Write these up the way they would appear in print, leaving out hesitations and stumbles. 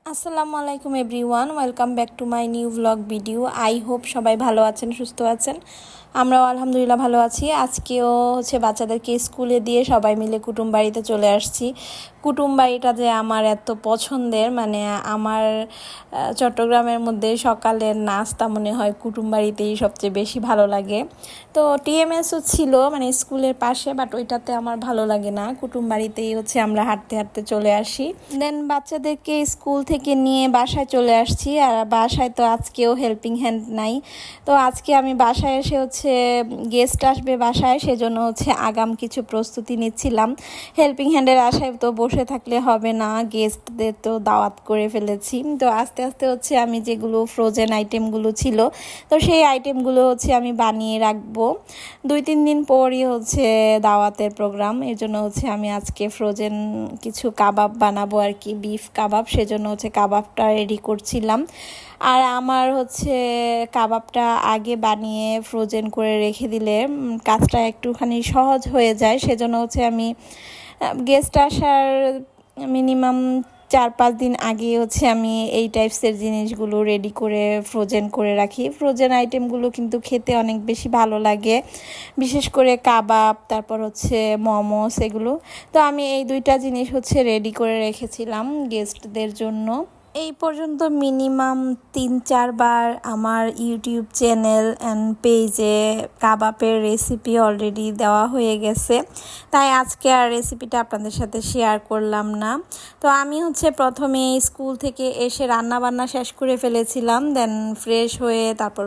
আসসালামু আলাইকুম everyone, welcome back to my new vlog video. I hope সবাই ভালো আছেন, সুস্থ আছেন। আমরাও আলহামদুলিল্লাহ ভালো আছি। আজকেও বাচ্চাদেরকে স্কুলে দিয়ে সবাই মিলে কুটুম বাড়িতে চলে আসছি। কুটুম বাড়িটা যে আমার এত পছন্দের, আমার চট্টগ্রামের মধ্যে সকালের নাস্তা মনে হয় কুটুম বাড়িতেই সবচেয়ে বেশি ভালো লাগে। তো টিএমএসও ছিল স্কুলের পাশে, বাট ওইটাতে আমার ভালো লাগে না। কুটুম বাড়িতেই আমরা হাঁটতে হাঁটতে চলে আসি। দেন বাচ্চাদেরকে স্কুল থেকে নিয়ে বাসায় চলে আসছি। আর বাসায় তো আজকেও হেল্পিং হ্যান্ড নাই। তো আজকে আমি বাসায় এসে গেস্ট আসবে বাসায়, সেজন্য আগাম কিছু প্রস্তুতি নিচ্ছিলাম। হেল্পিং হ্যান্ডের আশায় তো বসে থাকলে হবে না, গেস্টদের তো দাওয়াত করে ফেলেছি। তো আস্তে আস্তে আমি যেগুলো ফ্রোজেন আইটেমগুলো ছিল, তো সেই আইটেমগুলো আমি বানিয়ে রাখবো। 2-3 দিন পরই দাওয়াতের প্রোগ্রাম। এর জন্য আমি আজকে ফ্রোজেন কিছু কাবাব বানাবো আর কি, বিফ কাবাব। সেজন্য কাবাবটা রেডি করছিলাম। আর আমার কাবাবটা আগে বানিয়ে ফ্রোজেন করে রেখে দিলে কাজটা একটুখানি সহজ হয়ে যায়। সেজন্য আমি গেস্ট আসার মিনিমাম 4-5 দিন আগে আমি এই টাইপসের জিনিসগুলো রেডি করে ফ্রোজেন করে রাখি। ফ্রোজেন আইটেমগুলো কিন্তু খেতে অনেক বেশি ভালো লাগে, বিশেষ করে কাবাব, তারপর মোমোস, এগুলো। তো আমি এই 2টা জিনিস রেডি করে রেখেছিলাম গেস্টদের জন্য। এই পর্যন্ত মিনিমাম 3-4 বার আমার ইউটিউব চ্যানেল অ্যান্ড পেজে কাবাবের রেসিপি অলরেডি দেওয়া হয়ে গেছে, তাই আজকে আর রেসিপিটা আপনাদের সাথে শেয়ার করলাম না। তো আমি প্রথমে স্কুল থেকে এসে রান্না বান্না শেষ করে ফেলেছিলাম। দেন ফ্রেশ হয়ে তারপর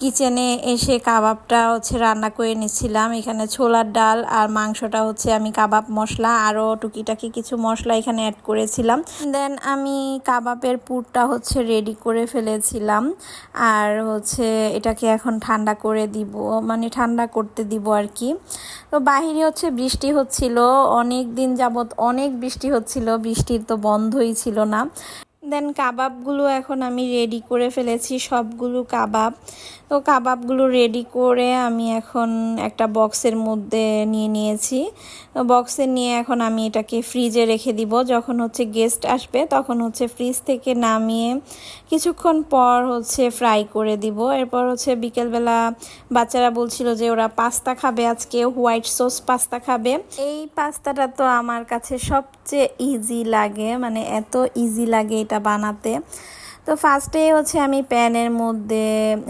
কিচেনে এসে কাবাবটা রান্না করে নিচ্ছিলাম। এখানে ছোলার ডাল আর মাংসটা আমি কাবাব মশলা আরও টুকিটাকি কিছু মশলা এখানে অ্যাড করেছিলাম। দেন আমি কাবাবের পুরটা রেডি করে ফেলেছিলাম। আর এটাকে এখন ঠান্ডা করে দিব, ঠান্ডা করতে দিব আর কি। তো বাহিরে বৃষ্টি হচ্ছিল, অনেক দিন যাবত অনেক বৃষ্টি হচ্ছিল, বৃষ্টির তো বন্ধই ছিল না। দেন কাবাবগুলো এখন আমি রেডি করে ফেলেছি, সবগুলো কাবাব। তো কাবাবগুলো রেডি করে আমি এখন একটা বক্সের মধ্যে নিয়ে নিয়েছি। বক্সে নিয়ে এখন আমি এটাকে ফ্রিজে রেখে দিব। যখন গেস্ট আসবে তখন ফ্রিজ থেকে নামিয়ে কিছুক্ষণ পর ফ্রাই করে দিব। এরপর বিকেলবেলা বাচ্চারা বলছিল যে ওরা পাস্তা খাবে, আজকে হোয়াইট সস পাস্তা খাবে। এই পাস্তাটা তো আমার কাছে সবচেয়ে ইজি লাগে, এত ইজি লাগে এটা বানাতে। তো ফার্স্টে আমি প্যানের মধ্যে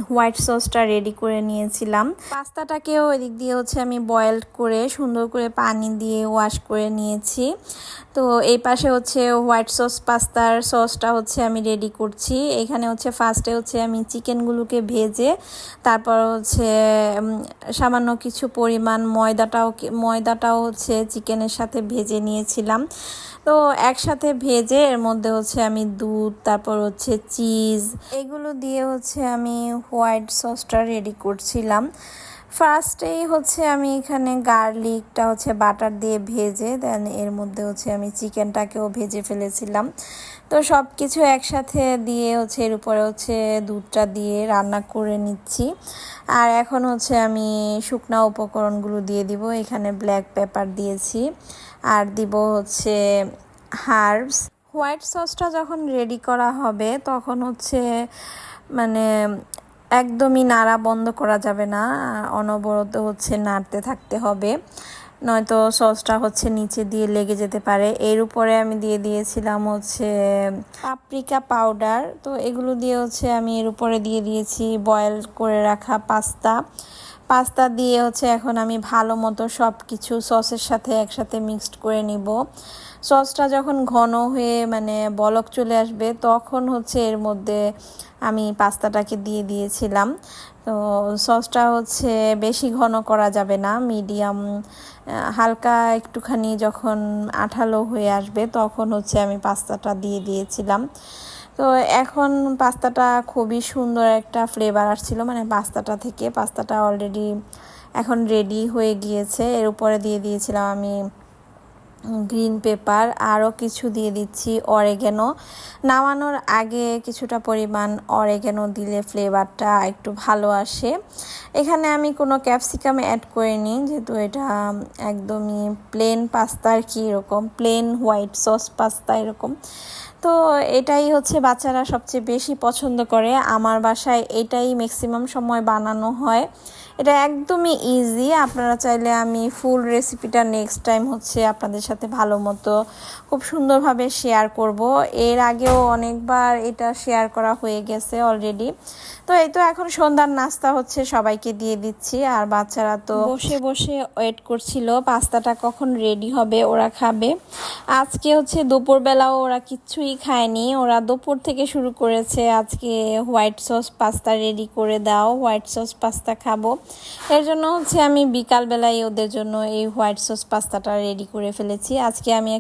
হোয়াইট সসটা রেডি করে নিয়েছিলাম। পাস্তাটাকেও এদিক দিয়ে আমি বয়েল করে সুন্দর করে পানি দিয়ে ওয়াশ করে নিয়েছি। তো এই পাশে হোয়াইট সস পাস্তার সসটা আমি রেডি করছি। এখানে ফার্স্টে আমি চিকেনগুলোকে ভেজে তারপর সামান্য কিছু পরিমাণ ময়দাটাও চিকেনের সাথে ভেজে নিয়েছিলাম। তো একসাথে ভেজে এর মধ্যে আমি দুধ, তারপর চিজ, এগুলো দিয়ে আমি হোয়াইট সসটা রেডি করছিলাম। ফার্স্টেই আমি এখানে গার্লিকটা বাটার দিয়ে ভেজে দেন এর মধ্যে আমি চিকেনটাকেও ভেজে ফেলেছিলাম। তো সব কিছু একসাথে দিয়ে এর উপরে দুধটা দিয়ে রান্না করে নিচ্ছি। আর এখন আমি শুকনা উপকরণগুলো দিয়ে দিব। এখানে ব্ল্যাক পেপার দিয়েছি আর দিব হার্বস। হোয়াইট সসটা যখন রেডি করা হবে তখন একদমই নাড়া বন্ধ করা যাবে না, অনবরত নাড়তে থাকতে হবে, নয়তো সসটা নিচে দিয়ে লেগে যেতে পারে। এর উপরে আমি দিয়ে দিয়েছিলাম পাপরিকা পাউডার। তো এগুলো দিয়ে আমি এর উপরে দিয়ে দিয়েছি বয়েল করে রাখা পাস্তা দিয়ে এখন আমি ভালো মতো সব কিছু সসের সাথে একসাথে মিক্সড করে নিব। সসটা যখন ঘন হয়ে বলক চলে আসবে তখন এর মধ্যে আমি পাস্তাটাকে দিয়ে দিয়েছিলাম। তো সসটা বেশি ঘন করা যাবে না, মিডিয়াম, হালকা একটুখানি যখন আঠালো হয়ে আসবে তখন আমি পাস্তাটা দিয়ে দিয়েছিলাম। তো এখন পাস্তাটা খুবই সুন্দর একটা ফ্লেভার আসছিল, পাস্তাটা অলরেডি এখন রেডি হয়ে গিয়েছে। এর উপরে দিয়ে দিয়েছিলাম আমি গ্রিন পেপার, আরও কিছু দিয়ে দিচ্ছি অরেগানো। নামানোর আগে কিছুটা পরিমাণ অরেগানো দিলে ফ্লেভারটা একটু ভালো আসে। এখানে আমি কোনো ক্যাপসিকাম অ্যাড করিনি, যেহেতু এটা একদমই প্লেন পাস্তা আর কি, এরকম প্লেন হোয়াইট সস পাস্তা এরকম। তো এটাই হচ্ছে বাচ্চারা সবচেয়ে বেশি পছন্দ করে। আমার বাসায় এটাই ম্যাক্সিমাম সময় বানানো হয়। এটা একদমই ইজি। আপনারা চাইলে আমি ফুল রেসিপিটা নেক্সট টাইম হচ্ছে আপনাদের সাথে ভালো মতো খুব সুন্দরভাবে শেয়ার করব। এর আগেও অনেকবার এটা শেয়ার করা হয়ে গেছে অলরেডি। তো এই তো এখন সন্ধ্যার নাস্তা হচ্ছে সবাইকে দিয়ে দিচ্ছি, আর বাচ্চারা তো বসে বসে ওয়েট করছিল পাস্তাটা কখন রেডি হবে ওরা খাবে। আজকে হচ্ছে দুপুরবেলাও ওরা কিচ্ছুই খায়নি, ওরা দুপুর থেকে শুরু করেছে আজকে হোয়াইট সস পাস্তা রেডি করে দাও, হোয়াইট সস পাস্তা খাবো। এর জন্য হচ্ছে আমি বিকালবেলায় ওদের জন্য এই হোয়াইট সস পাস্তাটা রেডি করে ফেলেছি। আজকে আমি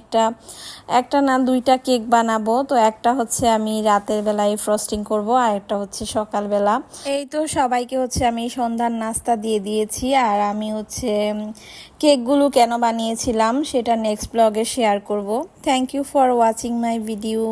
একটা না দুইটা কেক বানাবো। তো একটা হচ্ছে আমি রাতের বেলায় ফ্রস্টিং করব, আর একটা হচ্ছে সকালবেলা। এই তো সবাইকে হচ্ছে আমি সন্ধ্যার নাস্তা দিয়ে দিয়েছি, আর আমি হচ্ছে কেকগুলো কেন বানিয়েছিলাম সেটা নেক্সট ব্লগে শেয়ার করব। Thank you for watching my video.